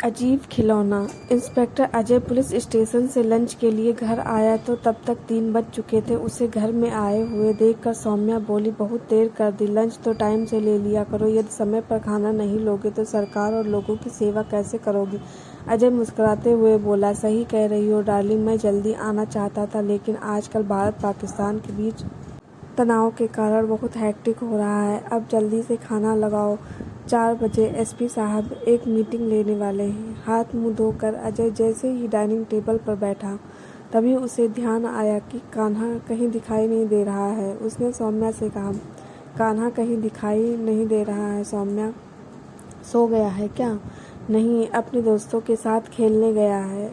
अजीब खिलौना। Inspector Ajay police station से लंच के लिए घर आया तो तब तक 3 बज चुके थे। उसे घर में आए हुए देखकर सौम्या बोली, बहुत देर कर दी, लंच तो टाइम से ले लिया करो। यदि समय पर खाना नहीं लोगे तो सरकार और लोगों की सेवा कैसे करोगी? अजय मुस्कुराते हुए बोला, सही कह रही हो डार्लिंग, मैं जल्दी आना चाहता था, लेकिन आजकल भारत पाकिस्तान के बीच तनाव के कारण बहुत हैक्टिक हो रहा है। अब जल्दी से खाना लगाओ, 4 बजे एसपी साहब एक मीटिंग लेने वाले हैं। हाथ मुंह धोकर अजय जैसे ही डाइनिंग टेबल पर बैठा, तभी उसे ध्यान आया कि कान्हा कहीं दिखाई नहीं दे रहा है। उसने सौम्या से कहा, कान्हा कहीं दिखाई नहीं दे रहा है। सौम्या, सो गया है क्या? नहीं, अपने दोस्तों के साथ खेलने गया है,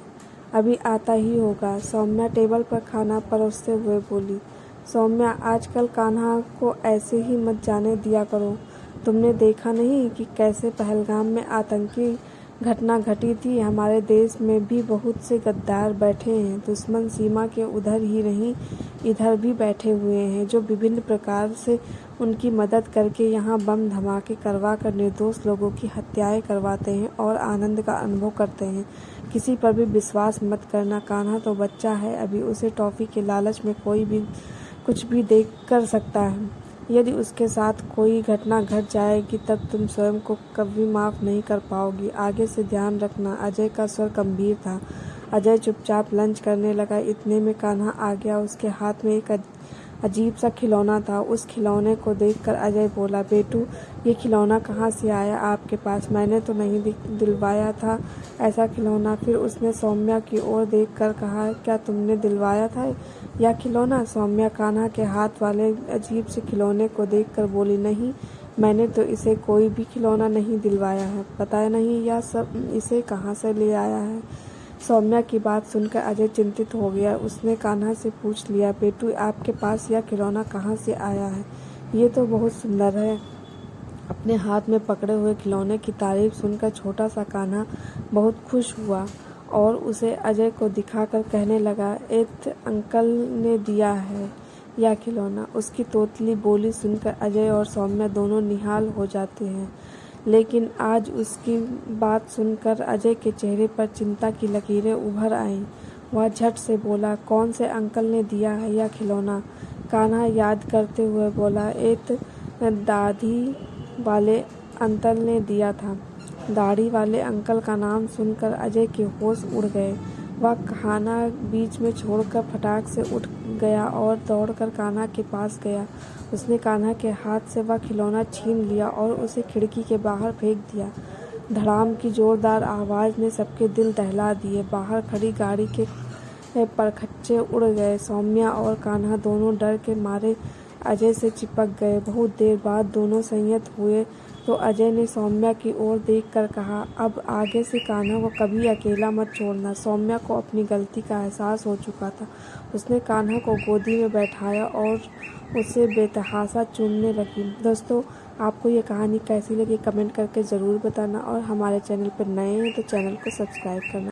अभी आता ही होगा। सौम्या टेबल पर खाना परोसते हुए बोली, सौम्या, आजकल कान्हा को ऐसे ही मत जाने दिया करो। तुमने देखा नहीं कि कैसे पहलगाम में आतंकी घटना घटी थी? हमारे देश में भी बहुत से गद्दार बैठे हैं। दुश्मन सीमा के उधर ही नहीं, इधर भी बैठे हुए हैं, जो विभिन्न प्रकार से उनकी मदद करके यहाँ बम धमाके करवा कर निर्दोष लोगों की हत्याएं करवाते हैं और आनंद का अनुभव करते हैं। किसी पर भी विश्वास मत करना। कान्हा तो बच्चा है अभी, उसे टॉफी के लालच में कोई भी कुछ भी देख कर सकता है। यदि उसके साथ कोई घटना घट जाएगी तब तुम स्वयं को कभी माफ़ नहीं कर पाओगी। आगे से ध्यान रखना। अजय का स्वर गंभीर था। अजय चुपचाप लंच करने लगा। इतने में कान्हा आ गया। उसके हाथ में एक अजीब सा खिलौना था। उस खिलौने को देखकर अजय बोला, बेटू, ये खिलौना कहाँ से आया आपके पास? मैंने तो नहीं दिलवाया था ऐसा खिलौना। फिर उसने सौम्या की ओर देखकर कहा, क्या तुमने दिलवाया था यह खिलौना? सौम्या कान्हा के हाथ वाले अजीब से खिलौने को देखकर बोली, नहीं, मैंने तो इसे कोई भी खिलौना नहीं दिलवाया है। पता नहीं यह सब इसे कहाँ से ले आया है। सौम्या की बात सुनकर अजय चिंतित हो गया। उसने कान्हा से पूछ लिया, बेटू, आपके पास यह खिलौना कहाँ से आया है? ये तो बहुत सुंदर है। अपने हाथ में पकड़े हुए खिलौने की तारीफ सुनकर छोटा सा कान्हा बहुत खुश हुआ और उसे अजय को दिखाकर कहने लगा, एक अंकल ने दिया है यह खिलौना। उसकी तोतली बोली सुनकर अजय और सौम्या दोनों निहाल हो जाते हैं। लेकिन आज उसकी बात सुनकर अजय के चेहरे पर चिंता की लकीरें उभर आईं। वह झट से बोला, कौन से अंकल ने दिया है यह खिलौना? कान्हा याद करते हुए बोला, एक दाढ़ी वाले अंकल ने दिया था। दाढ़ी वाले अंकल का नाम सुनकर अजय के होश उड़ गए। वह खाना बीच में छोड़कर फटाक से उठ गया और दौड़कर कान्हा के पास गया। उसने कान्हा के हाथ से वह खिलौना छीन लिया और उसे खिड़की के बाहर फेंक दिया। धड़ाम की जोरदार आवाज़ ने सबके दिल दहला दिए। बाहर खड़ी गाड़ी के परखच्चे उड़ गए। सौम्या और कान्हा दोनों डर के मारे अजय से चिपक गए। बहुत देर बाद दोनों संयत हुए तो अजय ने सौम्या की ओर देखकर कहा, अब आगे से कान्हा को कभी अकेला मत छोड़ना। सौम्या को अपनी गलती का एहसास हो चुका था। उसने कान्हा को गोदी में बैठाया और उसे बेतहाशा चूमने लगी। दोस्तों, आपको ये कहानी कैसी लगी कमेंट करके ज़रूर बताना और हमारे चैनल पर नए हैं तो चैनल को सब्सक्राइब करना।